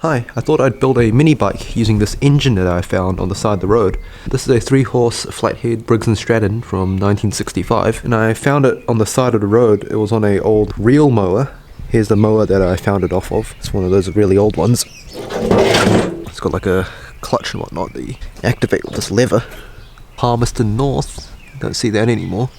Hi, I thought I'd build a mini bike using this engine that I found on the side of the road. This is a 3-horse flathead Briggs and Stratton from 1965, and I found it on the side of the road. It was on a old reel mower. Here's the mower that I found it off of. It's one of those really old ones. It's got like a clutch and whatnot that you activate with this lever. Palmerston North, don't see that anymore.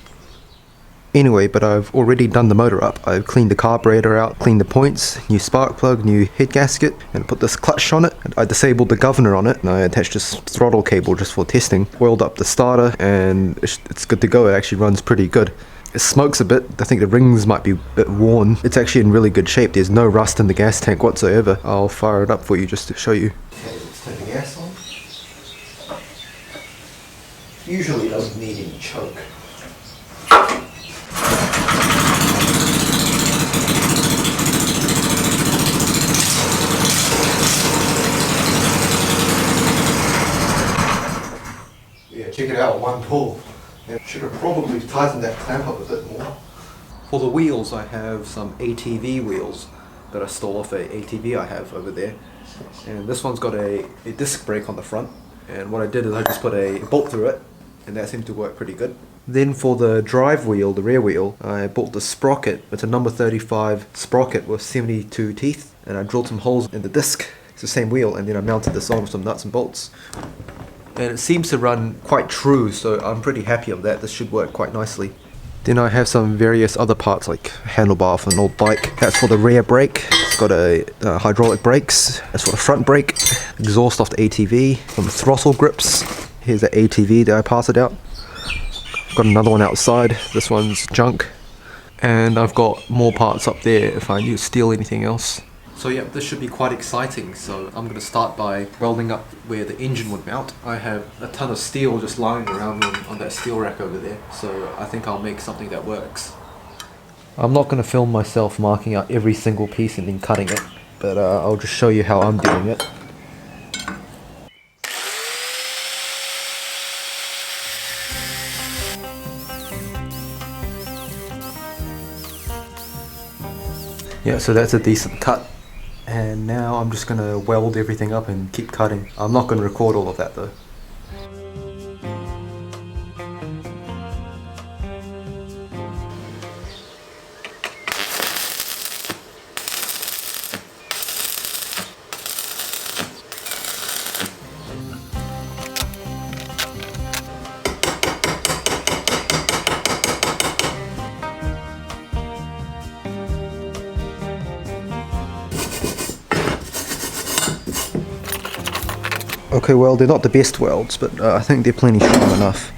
Anyway, but I've already done the motor up. I've cleaned the carburetor out, cleaned the points, new spark plug, new head gasket, and put this clutch on it. And I disabled the governor on it, and I attached this throttle cable just for testing. Oiled up the starter, and it's good to go. It actually runs pretty good. It smokes a bit. I think the rings might be a bit worn. It's actually in really good shape. There's no rust in the gas tank whatsoever. I'll fire it up for you just to show you. Okay, let's turn the gas on. Usually it doesn't need any choke. Check it out, one pull. I should have probably tightened that clamp up a bit more. For the wheels, I have some ATV wheels that I stole off a ATV I have over there. And this one's got a disc brake on the front. And what I did is I just put a bolt through it, and that seemed to work pretty good. Then for the drive wheel, the rear wheel, I bought the sprocket. It's a number 35 sprocket with 72 teeth, and I drilled some holes in the disc. It's the same wheel, and then I mounted this on with some nuts and bolts. And it seems to run quite true, so I'm pretty happy of that. This should work quite nicely. Then I have some various other parts like handlebar for an old bike. That's for the rear brake. It's got a hydraulic brakes. That's for the front brake. Exhaust off the ATV. Some throttle grips. Here's the ATV that I parted out. Got another one outside. This one's junk. And I've got more parts up there if I need to steal anything else. So yeah, this should be quite exciting. So I'm going to start by welding up where the engine would mount. I have a ton of steel just lying around on that steel rack over there. So I think I'll make something that works. I'm not going to film myself marking out every single piece and then cutting it. But I'll just show you how I'm doing it. Yeah, so that's a decent cut. And now I'm just going to weld everything up and keep cutting. I'm not going to record all of that though. Okay, well, they're not the best welds, but I think they're plenty strong enough.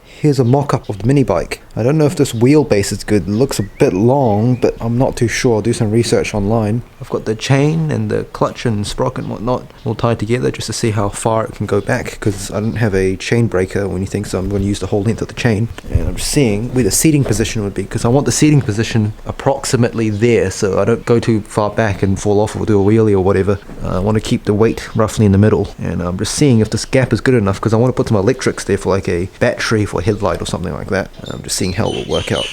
Here's a mock-up of the mini bike. I don't know if this wheelbase is good. It looks a bit long, but I'm not too sure. I'll do some research online. I've got the chain and the clutch and sprocket and whatnot all tied together just to see how far it can go back, because I don't have a chain breaker or anything, so I'm going to use the whole length of the chain. And I'm just seeing where the seating position would be, because I want the seating position approximately there, so I don't go too far back and fall off or do a wheelie or whatever. I want to keep the weight roughly in the middle, and I'm just seeing if this gap is good enough, because I want to put some electrics there for like a battery for a headlight or something like that. I'm just seeing how it will work out.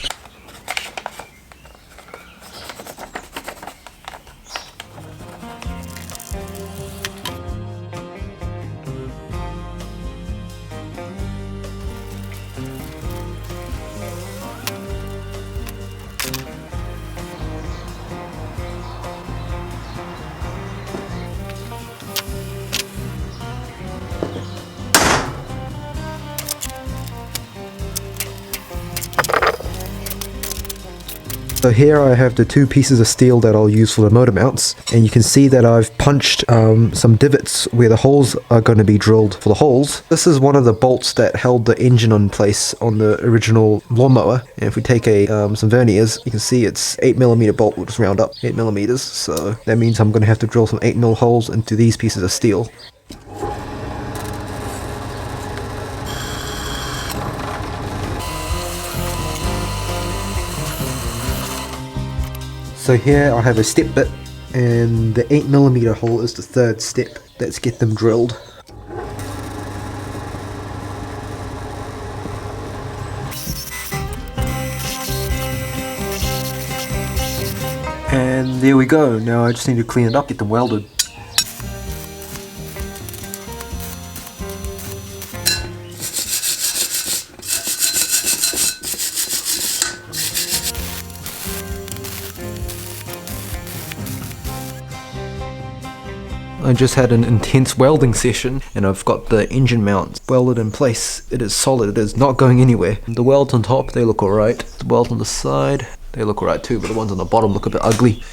So here I have the two pieces of steel that I'll use for the motor mounts, and you can see that I've punched some divots where the holes are going to be drilled for the holes. This is one of the bolts that held the engine in place on the original lawnmower, and if we take some verniers, you can see it's 8mm bolt. We'll just round up 8mm, so that means I'm going to have to drill some 8mm holes into these pieces of steel. So here I have a step bit, and the 8mm hole is the third step. Let's get them drilled. And there we go. Now I just need to clean it up, get them welded. I just had an intense welding session and I've got the engine mount welded in place. It is solid, it is not going anywhere. The welds on top, they look alright. The welds on the side, they look alright too, but the ones on the bottom look a bit ugly. You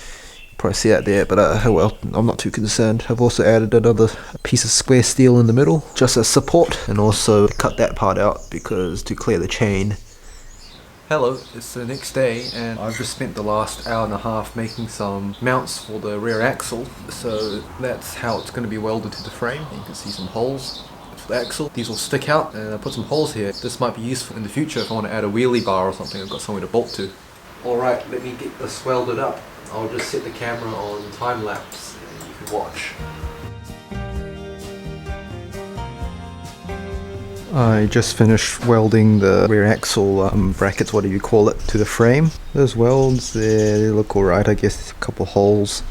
probably see that there, but oh well, I'm not too concerned. I've also added another piece of square steel in the middle, just as support, and also cut that part out because to clear the chain. Hello, it's the next day and I've just spent the last hour and a half making some mounts for the rear axle. So that's how it's going to be welded to the frame. You can see some holes for the axle. These will stick out and I put some holes here. This might be useful in the future if I want to add a wheelie bar or something. I've got somewhere to bolt to. Alright, let me get this welded up. I'll just set the camera on time lapse and you can watch. I just finished welding the rear axle brackets, whatever you call it, to the frame. Those welds there, they look alright, I guess there's a couple holes,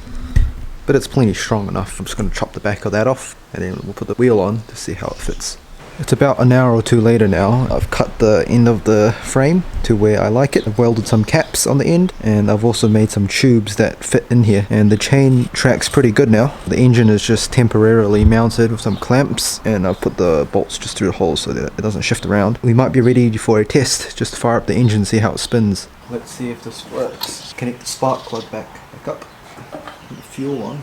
but it's plenty strong enough. I'm just going to chop the back of that off and then we'll put the wheel on to see how it fits. It's about an hour or two later now. I've cut the end of the frame to where I like it. I've welded some caps on the end and I've also made some tubes that fit in here, and the chain tracks pretty good now. The engine is just temporarily mounted with some clamps and I've put the bolts just through the holes so that it doesn't shift around. We might be ready for a test, just to fire up the engine, see how it spins. Let's see if this works. Connect the spark plug back up, put the fuel on.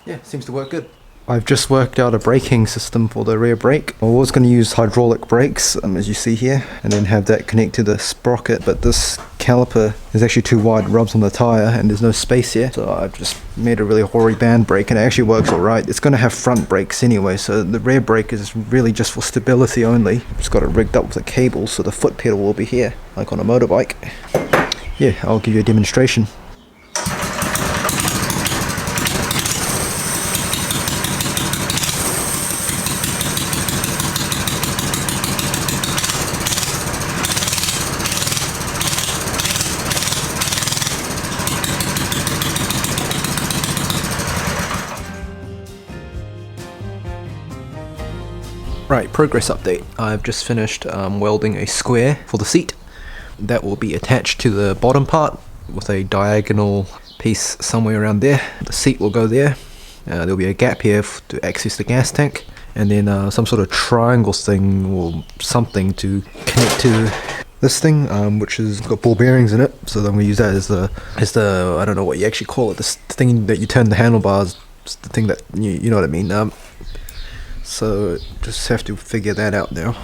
Yeah, seems to work good. I've just worked out a braking system for the rear brake. I was going to use hydraulic brakes, as you see here, and then have that connect to the sprocket, but this caliper is actually too wide, it rubs on the tyre, and there's no space here. So I've just made a really hoary band brake, and it actually works alright. It's going to have front brakes anyway, so the rear brake is really just for stability only. Just got it rigged up with a cable, so the foot pedal will be here, like on a motorbike. Yeah, I'll give you a demonstration. Right, progress update. I've just finished welding a square for the seat. That will be attached to the bottom part with a diagonal piece somewhere around there. The seat will go there. There'll be a gap here to access the gas tank, and then some sort of triangle thing or something to connect to this thing, which has got ball bearings in it. So then we use that as the I don't know what you actually call it, this thing that you turn the handlebars, the thing that you know what I mean. So just have to figure that out now.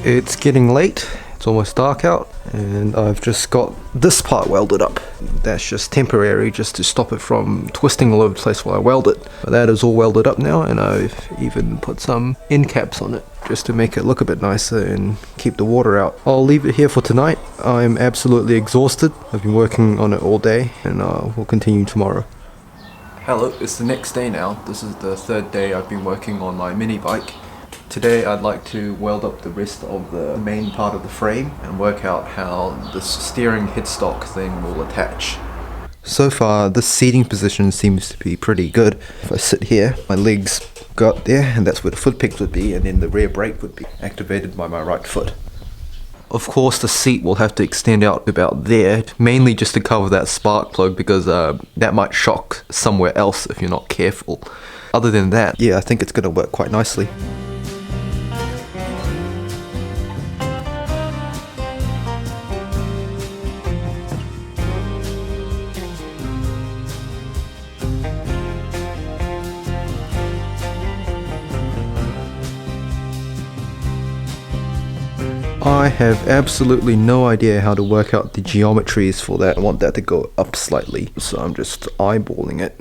It's getting late, it's almost dark out, and I've just got this part welded up. That's just temporary, just to stop it from twisting all over the place while I weld it. But that is all welded up now, and I've even put some end caps on it just to make it look a bit nicer and keep the water out. I'll leave it here for tonight. I'm absolutely exhausted. I've been working on it all day, and we'll continue tomorrow. Hello, it's the next day now. This is the third day I've been working on my mini bike. Today I'd like to weld up the rest of the main part of the frame and work out how this steering headstock thing will attach. So far this seating position seems to be pretty good. If I sit here, my legs go up there and that's where the foot pegs would be, and then the rear brake would be activated by my right foot. Of course the seat will have to extend out about there, mainly just to cover that spark plug, because that might shock somewhere else if you're not careful. Other than that, yeah, I think it's going to work quite nicely. I have absolutely no idea how to work out the geometries for that. I want that to go up slightly, so I'm just eyeballing it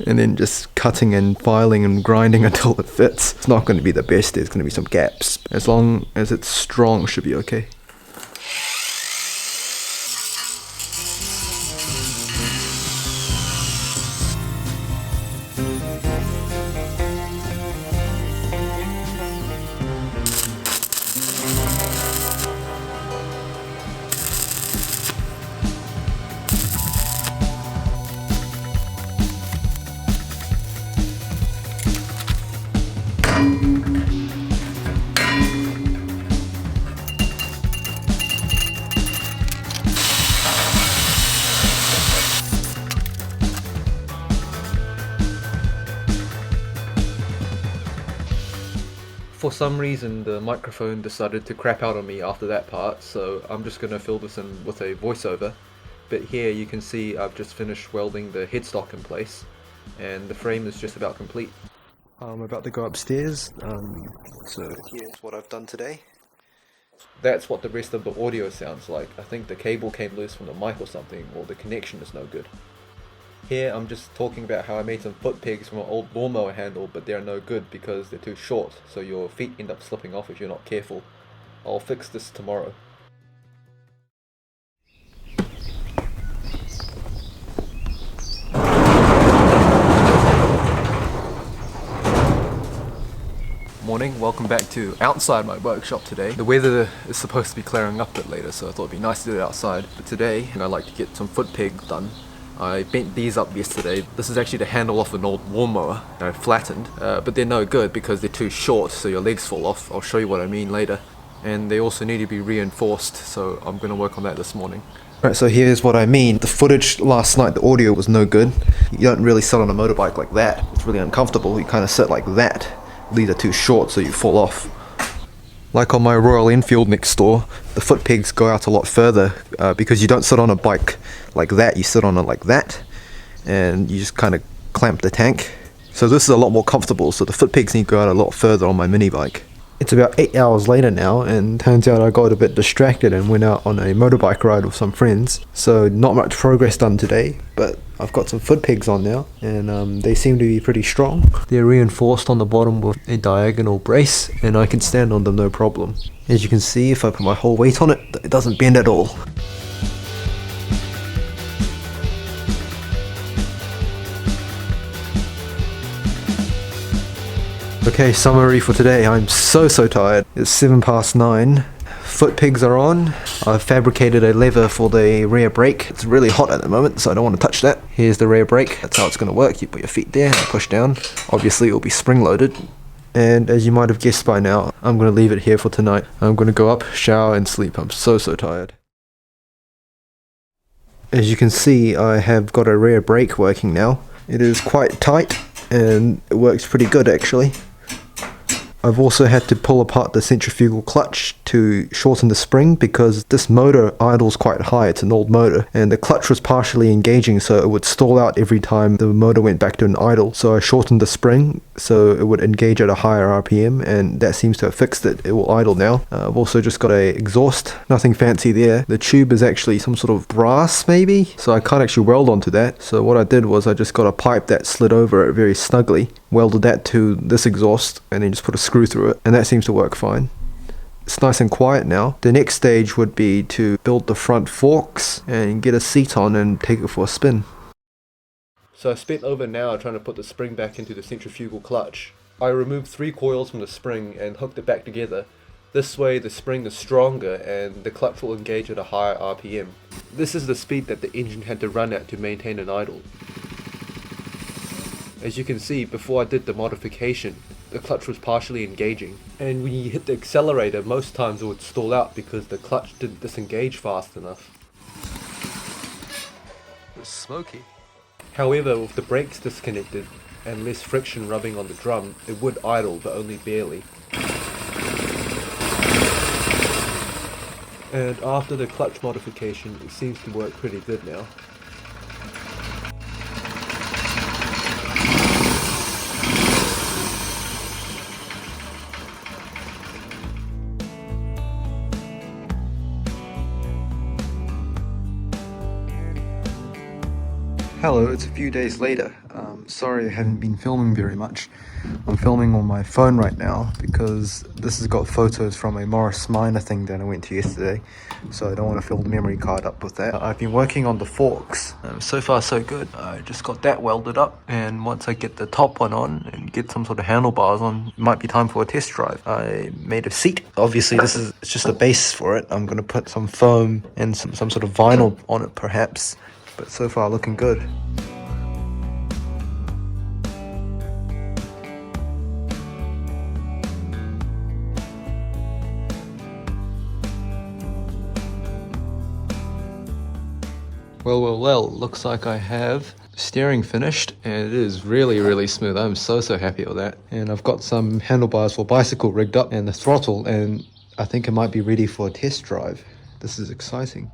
and then just cutting and filing and grinding until it fits. It's not going to be the best, there's going to be some gaps. As long as it's strong, it should be okay. For some reason the microphone decided to crap out on me after that part, so I'm just going to fill this in with a voiceover. But here you can see I've just finished welding the headstock in place and the frame is just about complete. I'm about to go upstairs, so here's what I've done today. That's what the rest of the audio sounds like. I think the cable came loose from the mic or something, or the connection is no good. Here I'm just talking about how I made some foot pegs from an old lawnmower handle, but they're no good because they're too short, so your feet end up slipping off if you're not careful. I'll fix this tomorrow. Morning, welcome back to outside my workshop today. The weather is supposed to be clearing up a bit later, so I thought it'd be nice to do it outside. But today, I like to get some foot pegs done. I bent these up yesterday. This is actually the handle off an old lawnmower, flattened, but they're no good because they're too short, so your legs fall off. I'll show you what I mean later. And they also need to be reinforced, so I'm going to work on that this morning. Right, so here's what I mean. The footage last night, the audio was no good. You don't really sit on a motorbike like that. It's really uncomfortable. You kind of sit like that. These are too short, so you fall off. Like on my Royal Enfield next door, the foot pegs go out a lot further because you don't sit on a bike like that, you sit on it like that, and you just kind of clamp the tank. So this is a lot more comfortable, so the foot pegs need to go out a lot further on my mini bike. It's about 8 hours later now, and turns out I got a bit distracted and went out on a motorbike ride with some friends. So not much progress done today, but I've got some foot pegs on now, and they seem to be pretty strong. They're reinforced on the bottom with a diagonal brace, and I can stand on them no problem. As you can see, if I put my whole weight on it, it doesn't bend at all. Okay, summary for today. I'm so tired. It's 9:07. Foot pegs are on. I've fabricated a lever for the rear brake. It's really hot at the moment, so I don't want to touch that. Here's the rear brake. That's how it's going to work. You put your feet there and push down. Obviously, it'll be spring loaded. And as you might have guessed by now, I'm going to leave it here for tonight. I'm going to go up, shower, and sleep. I'm so tired. As you can see, I have got a rear brake working now. It is quite tight, and it works pretty good actually. I've also had to pull apart the centrifugal clutch to shorten the spring because this motor idles quite high. It's an old motor, and the clutch was partially engaging, so it would stall out every time the motor went back to an idle. So I shortened the spring so it would engage at a higher RPM, and that seems to have fixed it. It will idle now. I've also just got a exhaust, nothing fancy there. The tube is actually some sort of brass maybe, so I can't actually weld onto that. So what I did was I just got a pipe that slid over it very snugly, welded that to this exhaust, and then just put a screw through it, and that seems to work fine. It's nice and quiet now. The next stage would be to build the front forks and get a seat on and take it for a spin. So I spent over an hour trying to put the spring back into the centrifugal clutch. I removed 3 coils from the spring and hooked it back together. This way the spring is stronger and the clutch will engage at a higher RPM. This is the speed that the engine had to run at to maintain an idle. As you can see, before I did the modification, the clutch was partially engaging, and when you hit the accelerator, most times it would stall out because the clutch didn't disengage fast enough. It's smoky. However, with the brakes disconnected and less friction rubbing on the drum, it would idle, but only barely. And after the clutch modification, it seems to work pretty good now. Hello, it's a few days later. Sorry I haven't been filming very much. I'm filming on my phone right now because this has got photos from a Morris Minor thing that I went to yesterday, so I don't want to fill the memory card up with that. I've been working on the forks. So far so good. I just got that welded up, and once I get the top one on and get some sort of handlebars on, it might be time for a test drive. I made a seat. Obviously it's just a base for it. I'm going to put some foam and some sort of vinyl on it perhaps, but so far looking good. Well, looks like I have steering finished, and it is really smooth. I'm so happy with that. And I've got some handlebars for bicycle rigged up and the throttle, and I think it might be ready for a test drive. This is exciting.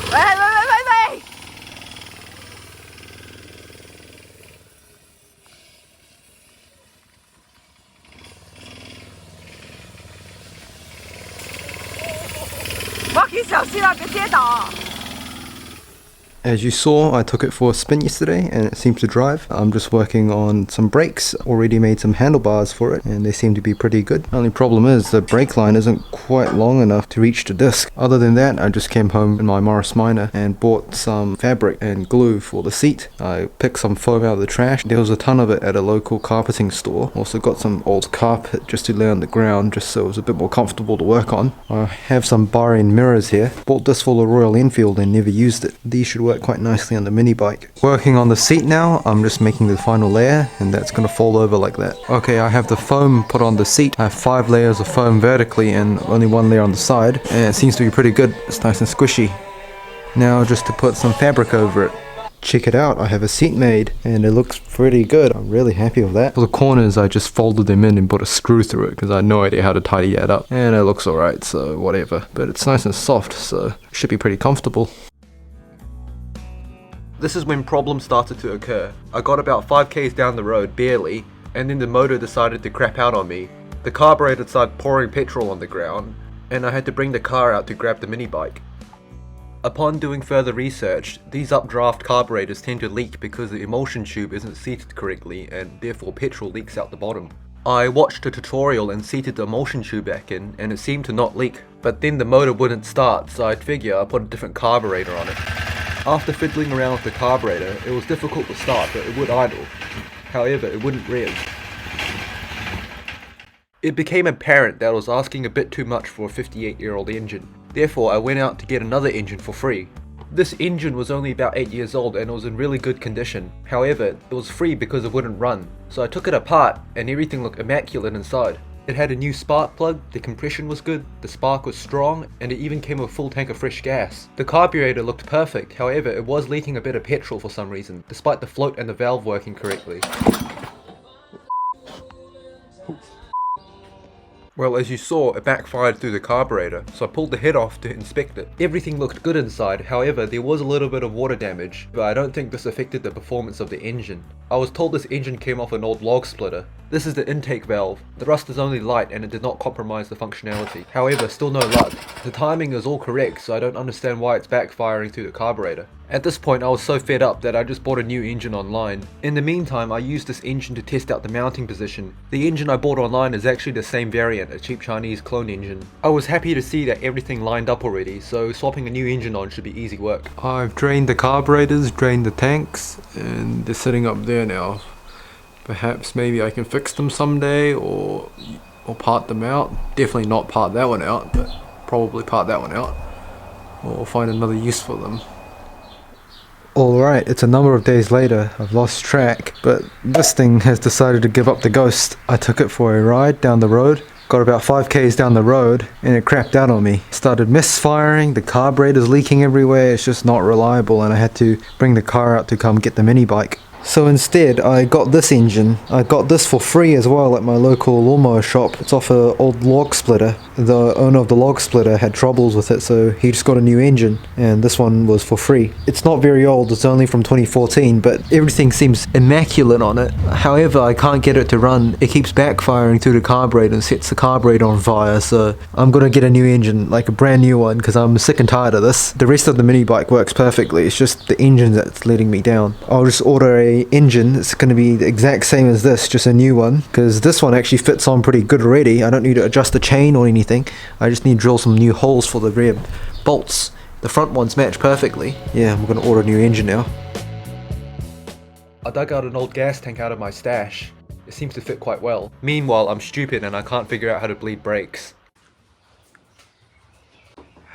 Wait! Rocky， 小心啊，别跌倒。 As you saw, I took it for a spin yesterday and it seems to drive. I'm just working on some brakes, already made some handlebars for it, and they seem to be pretty good. Only problem is the brake line isn't quite long enough to reach the disc. Other than that, I just came home in my Morris Minor and bought some fabric and glue for the seat. I picked some foam out of the trash. There was a ton of it at a local carpeting store. Also got some old carpet just to lay on the ground, just so it was a bit more comfortable to work on. I have some bar end mirrors here. Bought this for the Royal Enfield and never used it. These should work quite nicely on the mini bike. Working on the seat now. I'm just making the final layer, and that's going to fold over like that. Okay, I have the foam put on the seat. I have 5 layers of foam vertically and only 1 layer on the side, and it seems to be pretty good. It's nice and squishy. Now just to put some fabric over it. Check it out, I have a seat made and it looks pretty good. I'm really happy with that. For the corners, I just folded them in and put a screw through it because I had no idea how to tidy that up, and it looks alright, so whatever. But it's nice and soft, so it should be pretty comfortable. This is when problems started to occur. I got about 5k's down the road, barely, and then the motor decided to crap out on me. The carburetor started pouring petrol on the ground, and I had to bring the car out to grab the mini bike. Upon doing further research, these updraft carburetors tend to leak because the emulsion tube isn't seated correctly, and therefore petrol leaks out the bottom. I watched a tutorial and seated the emulsion tube back in, and it seemed to not leak. But then the motor wouldn't start, so I'd figure I'd put a different carburetor on it. After fiddling around with the carburetor, it was difficult to start, but it would idle. However, it wouldn't rev. It became apparent that I was asking a bit too much for a 58-year-old engine. Therefore, I went out to get another engine for free. This engine was only about 8 years old and it was in really good condition. However, it was free because it wouldn't run. So I took it apart and everything looked immaculate inside. It had a new spark plug, the compression was good, the spark was strong, and it even came with a full tank of fresh gas. The carburetor looked perfect, however it was leaking a bit of petrol for some reason, despite the float and the valve working correctly. Well, as you saw, it backfired through the carburetor, so I pulled the head off to inspect it. Everything looked good inside, however there was a little bit of water damage, but I don't think this affected the performance of the engine. I was told this engine came off an old log splitter. This is the intake valve. The rust is only light and it did not compromise the functionality. However, still no luck. The timing is all correct, so I don't understand why it's backfiring through the carburetor. At this point I was so fed up that I just bought a new engine online. In the meantime, I used this engine to test out the mounting position. The engine I bought online is actually the same variant, a cheap Chinese clone engine. I was happy to see that everything lined up already, so swapping a new engine on should be easy work. I've drained the carburetors, drained the tanks, and they're sitting up there now. Perhaps maybe I can fix them someday or part them out. Definitely not part that one out, but probably part that one out. Or find another use for them. Alright, it's a number of days later, I've lost track, but this thing has decided to give up the ghost. I took it for a ride down the road, Got about 5k's down the road and it crapped out on me. Started misfiring, the carburetor's leaking everywhere, it's just not reliable, and I had to bring the car out to come get the mini bike. So instead, I got this engine. I got this for free as well at my local lawnmower shop. It's off an old log splitter. The owner of the log splitter had troubles with it, so he just got a new engine, and this one was for free. It's not very old, it's only from 2014, but everything seems immaculate on it. However, I can't get it to run. It keeps backfiring through the carburetor and sets the carburetor on fire, so I'm gonna get a new engine, like a brand new one, because I'm sick and tired of this. The rest of the mini bike works perfectly, it's just the engine that's letting me down. I'll just order a engine. It's going to be the exact same as this, just a new one, because this one actually fits on pretty good already. I don't need to adjust the chain or anything. I just need to drill some new holes for the rear bolts. The front ones match perfectly. Yeah, I'm going to order a new engine now. I dug out an old gas tank out of my stash. It seems to fit quite well. Meanwhile, I'm stupid and I can't figure out how to bleed brakes.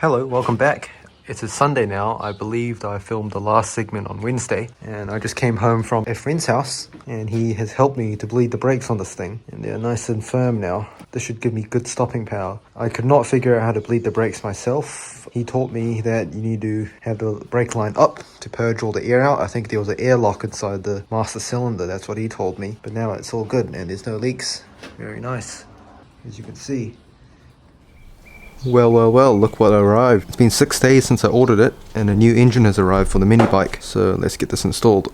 Hello, welcome back. It's a Sunday now. I believed I filmed the last segment on Wednesday, and I just came home from a friend's house and he has helped me to bleed the brakes on this thing, and they're nice and firm now. This should give me good stopping power. I could not figure out how to bleed the brakes myself. He taught me that you need to have the brake line up to purge all the air out. I think there was an air lock inside the master cylinder, that's what he told me, but now it's all good and there's no leaks. Very nice, as you can see. Well, look what arrived. It's been 6 days since I ordered it, and a new engine has arrived for the mini bike, so let's get this installed.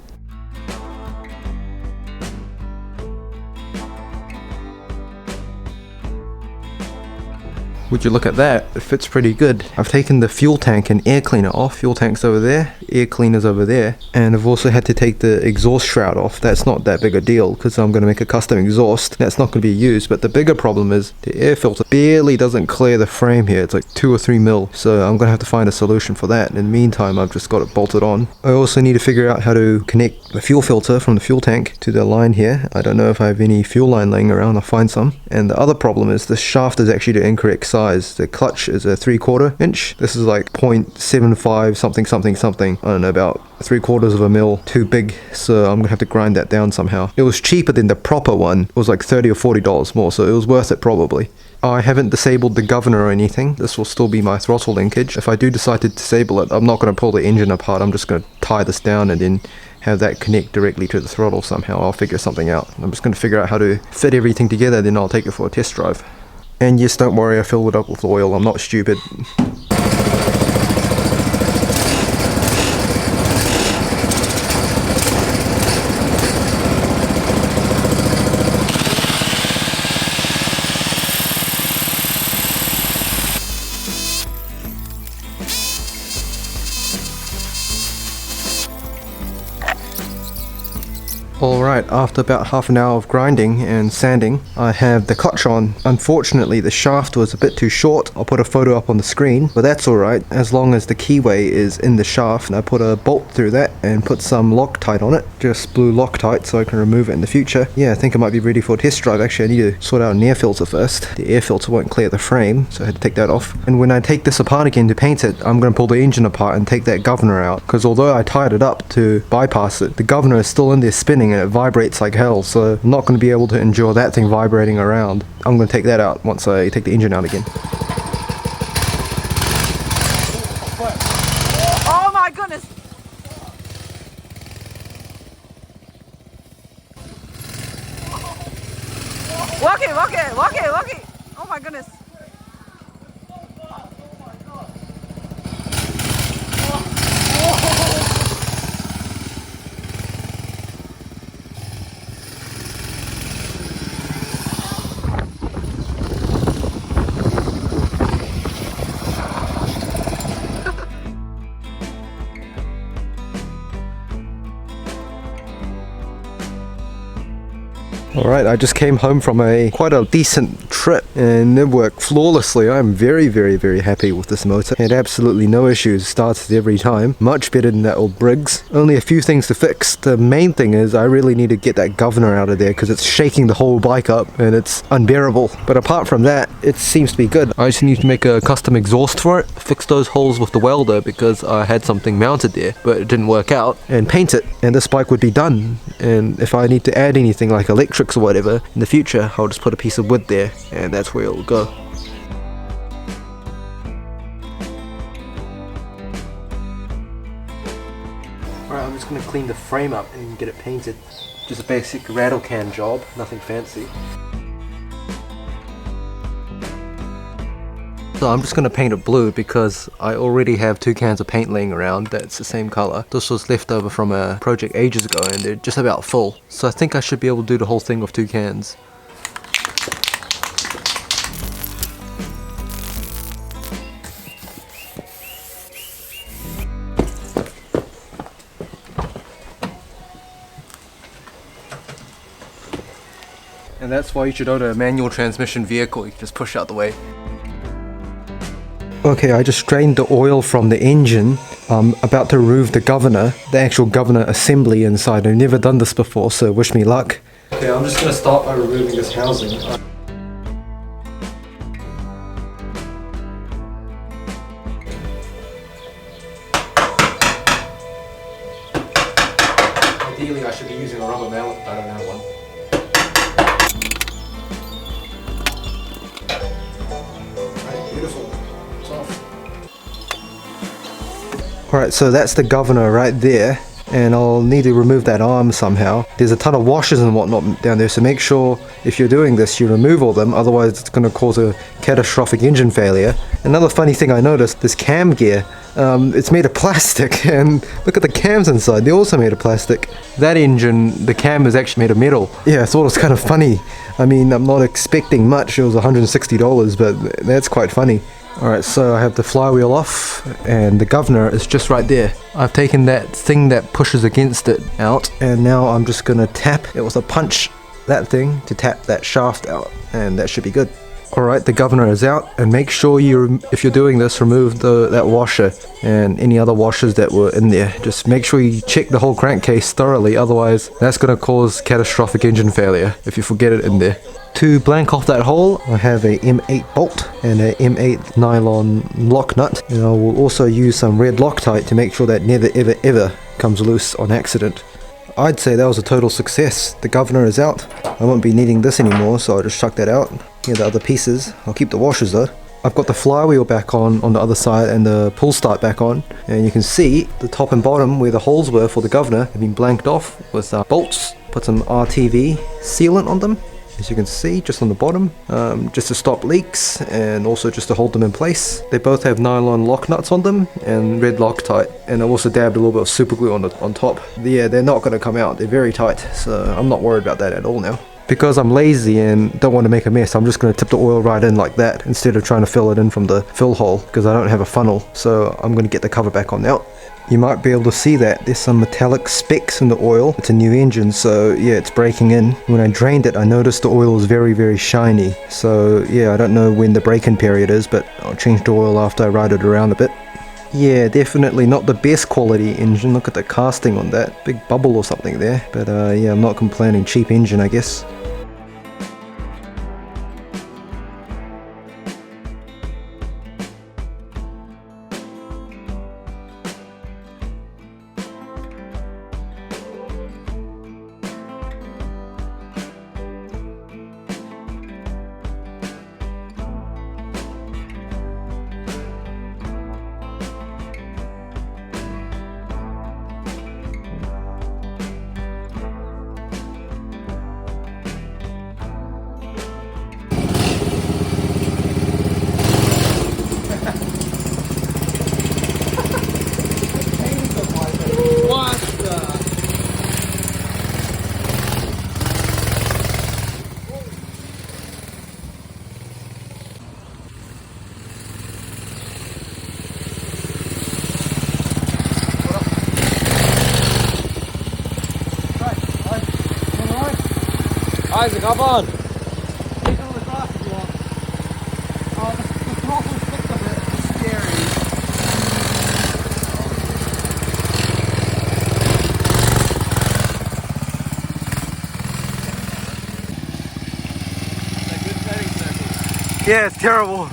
Would you look at that? It fits pretty good. I've taken the fuel tank and air cleaner off. Fuel tank's over there, air cleaner's over there. And I've also had to take the exhaust shroud off. That's not that big a deal because I'm going to make a custom exhaust. That's not going to be used, but the bigger problem is the air filter barely doesn't clear the frame here. It's like 2 or 3 mil. So I'm going to have to find a solution for that. In the meantime, I've just got it bolted on. I also need to figure out how to connect the fuel filter from the fuel tank to the line here. I don't know if I have any fuel line laying around. I'll find some. And the other problem is the shaft is actually the incorrect size. The clutch is a 3/4 inch. This is like 0.75 something. I don't know, about 3/4 of a mil too big, so I'm gonna have to grind that down somehow. It was cheaper than the proper one. It was like $30 or $40 more, so it was worth it probably. I haven't disabled the governor or anything. This will still be my throttle linkage. If I do decide to disable it, I'm not going to pull the engine apart. I'm just going to tie this down and then have that connect directly to the throttle somehow. I'll figure something out. I'm just going to figure out how to fit everything together, then I'll take it for a test drive. And yes, don't worry, I filled it up with oil. I'm not stupid. Alright, after about half an hour of grinding and sanding, I have the clutch on. Unfortunately, the shaft was a bit too short. I'll put a photo up on the screen, but that's alright, as long as the keyway is in the shaft. And I put a bolt through that and put some Loctite on it, just blue Loctite, so I can remove it in the future. Yeah, I think I might be ready for a test drive. Actually, I need to sort out an air filter first. The air filter won't clear the frame, so I had to take that off. And when I take this apart again to paint it, I'm going to pull the engine apart and take that governor out, because although I tied it up to bypass it, the governor is still in there spinning and it vibrates like hell, so I'm not going to be able to endure that thing vibrating around. I'm going to take that out once I take the engine out again. Oh my goodness! Walk it! Oh my goodness! Alright, I just came home from quite a decent trip and it worked flawlessly. I'm very happy with this motor. Had absolutely no issues, started every time. Much better than that old Briggs. Only a few things to fix. The main thing is I really need to get that governor out of there because it's shaking the whole bike up and it's unbearable. But apart from that, it seems to be good. I just need to make a custom exhaust for it, fix those holes with the welder because I had something mounted there but it didn't work out, and paint it, and this bike would be done. And if I need to add anything like electric bricks or whatever, in the future I'll just put a piece of wood there and that's where it'll go. Alright, I'm just going to clean the frame up and get it painted. Just a basic rattle can job, nothing fancy. So I'm just going to paint it blue because I already have 2 cans of paint laying around that's the same colour. This was left over from a project ages ago and they're just about full. So I think I should be able to do the whole thing with 2 cans. And that's why you should own a manual transmission vehicle, you can just push out the way. Okay, I just drained the oil from the engine. I'm about to remove the governor, the actual governor assembly inside. I've never done this before, so wish me luck. Okay, I'm just going to start by removing this housing. Ideally I should be using a rubber mallet, but I don't have one. Beautiful. It's off. Alright, so that's the governor right there, and I'll need to remove that arm somehow. There's a ton of washers and whatnot down there, so make sure if you're doing this you remove all them, otherwise it's going to cause a catastrophic engine failure. Another funny thing I noticed, this cam gear, it's made of plastic, and look at the cams inside, they're also made of plastic. That engine, the cam is actually made of metal. Yeah, I thought it was kind of funny. I mean, I'm not expecting much, it was $160, but that's quite funny. Alright, so I have the flywheel off, and the governor is just right there. I've taken that thing that pushes against it out, and now I'm just gonna tap it with a punch, that thing, to tap that shaft out, and that should be good. Alright, the governor is out, and make sure you, if you're doing this, remove that washer and any other washers that were in there. Just make sure you check the whole crankcase thoroughly, otherwise that's going to cause catastrophic engine failure if you forget it in there. To blank off that hole, I have a M8 bolt and a M8 nylon lock nut, and I will also use some red Loctite to make sure that never ever comes loose on accident. I'd say that was a total success. The governor is out. I won't be needing this anymore, so I'll just chuck that out. Here are the other pieces. I'll keep the washers though. I've got the flywheel back on the other side and the pull start back on, and you can see the top and bottom where the holes were for the governor have been blanked off with bolts. Put some RTV sealant on them, as you can see, just on the bottom, just to stop leaks and also just to hold them in place. They both have nylon lock nuts on them and red Loctite, and I've also dabbed a little bit of super glue on top. Yeah, they're not going to come out, they're very tight, so I'm not worried about that at all now. Because I'm lazy and don't want to make a mess, I'm just going to tip the oil right in like that instead of trying to fill it in from the fill hole, because I don't have a funnel, so I'm going to get the cover back on now. You might be able to see that there's some metallic specks in the oil. It's a new engine, so yeah, it's breaking in. When I drained it, I noticed the oil was very shiny. So yeah, I don't know when the break-in period is, but I'll change the oil after I ride it around a bit. Yeah, definitely not the best quality engine. Look at the casting on that. Big bubble or something there. But yeah, I'm not complaining. Cheap engine, I guess. Isaac, hop on. Take all the glass if you want. Oh, the throttle's flipped a bit. It's scary. That's a good setting circle. Yeah, it's terrible.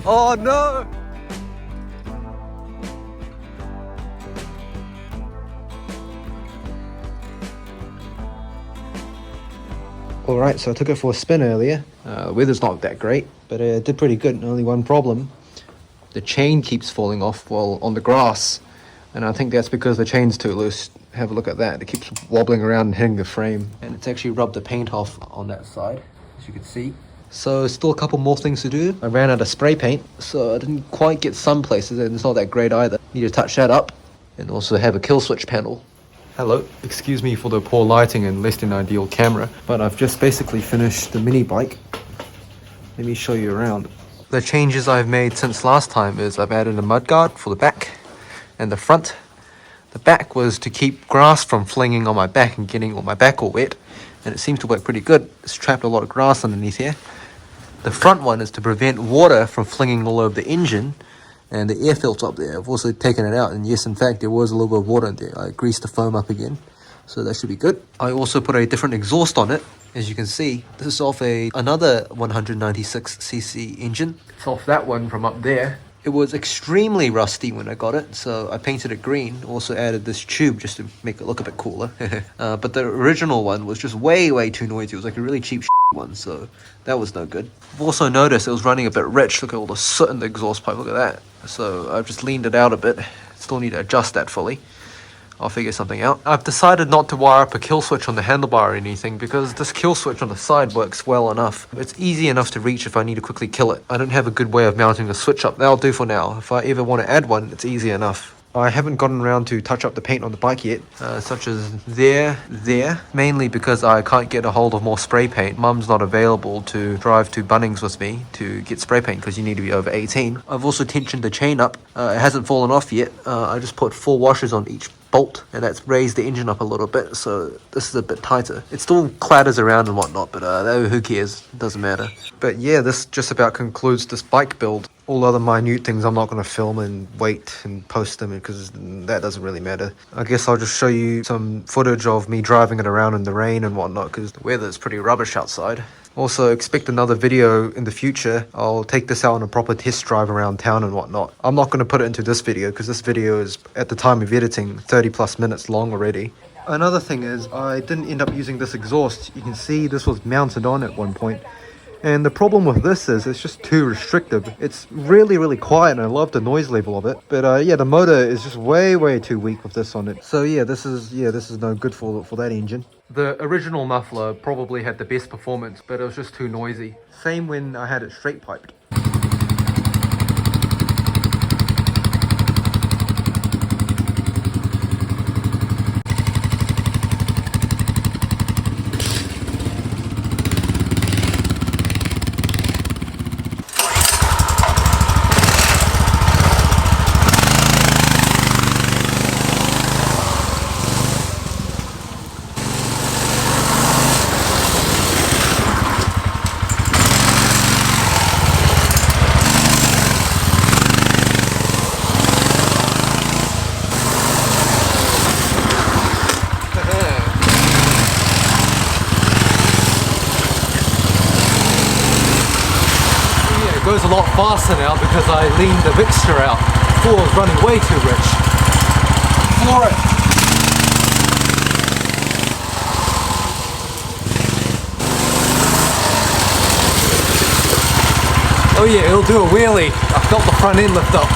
Oh no! Alright, so I took it for a spin earlier. The weather's not that great, but it did pretty good. Only one problem. The chain keeps falling off while on the grass. And I think that's because the chain's too loose. Have a look at that. It keeps wobbling around and hitting the frame. And it's actually rubbed the paint off on that side, as you can see. So still a couple more things to do. I ran out of spray paint, so I didn't quite get some places, and it's not that great either. Need to touch that up, and also have a kill switch panel. Hello, excuse me for the poor lighting and less than ideal camera, but I've just basically finished the mini bike. Let me show you around. The changes I've made since last time is I've added a mudguard for the back and the front. The back was to keep grass from flinging on my back and getting all my back all wet, and it seems to work pretty good. It's trapped a lot of grass underneath here. The front one is to prevent water from flinging all over the engine and the air filter up there. I've also taken it out, and yes, in fact, there was a little bit of water in there. I greased the foam up again, so that should be good. I also put a different exhaust on it. As you can see, this is off another 196cc engine. It's off that one from up there. It was extremely rusty when I got it, so I painted it green. Also added this tube just to make it look a bit cooler. But the original one was just way too noisy. It was like a really cheap one, so that was no good. I've also noticed it was running a bit rich. Look at all the soot in the exhaust pipe, look at that. So I've just leaned it out a bit. Still need to adjust that fully. I'll figure something out. I've decided not to wire up a kill switch on the handlebar or anything because this kill switch on the side works well enough. It's easy enough to reach if I need to quickly kill it. I don't have a good way of mounting a switch up. That'll do for now. If I ever want to add one, it's easy enough. I haven't gotten around to touch up the paint on the bike yet, such as there, mainly because I can't get a hold of more spray paint. Mum's not available to drive to Bunnings with me to get spray paint because you need to be over 18. I've also tensioned the chain up. It hasn't fallen off yet. I just put 4 washers on each bolt, and that's raised the engine up a little bit, so this is a bit tighter. It still clatters around and whatnot, but who cares? It doesn't matter. But yeah, this just about concludes this bike build. All other minute things I'm not going to film and wait and post them because that doesn't really matter. I guess I'll just show you some footage of me driving it around in the rain and whatnot because the weather is pretty rubbish outside. Also expect another video in the future. I'll take this out on a proper test drive around town and whatnot. I'm not going to put it into this video because this video is, at the time of editing, 30+ minutes long already. Another thing is I didn't end up using this exhaust. You can see this was mounted on at one point. And the problem with this is it's just too restrictive. It's really quiet and I love the noise level of it. But yeah, the motor is just way too weak with this on it. So yeah, this is no good for that engine. The original muffler probably had the best performance, but it was just too noisy. Same when I had it straight piped. It goes a lot faster now because I leaned the mixture out. Before I was running way too rich. For it! Oh yeah, it'll do a wheelie. I felt the front end lift up.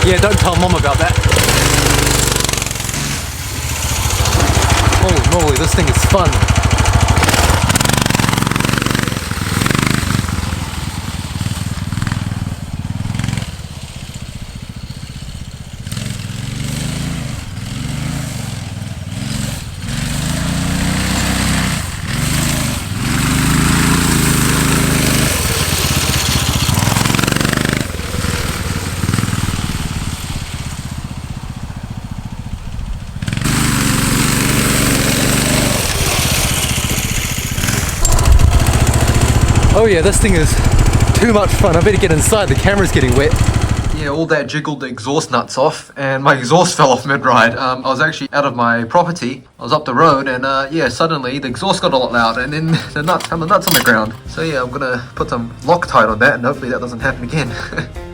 Yeah, don't tell Mom about that. Holy moly, this thing is fun. yeah, this thing is too much fun. I better get inside, the camera's getting wet. Yeah, all that jiggled the exhaust nuts off, and my exhaust fell off mid-ride. I was actually out of my property. I was up the road, and yeah, suddenly the exhaust got a lot loud, and then the nuts on the ground. So yeah, I'm gonna put some Loctite on that, and hopefully that doesn't happen again.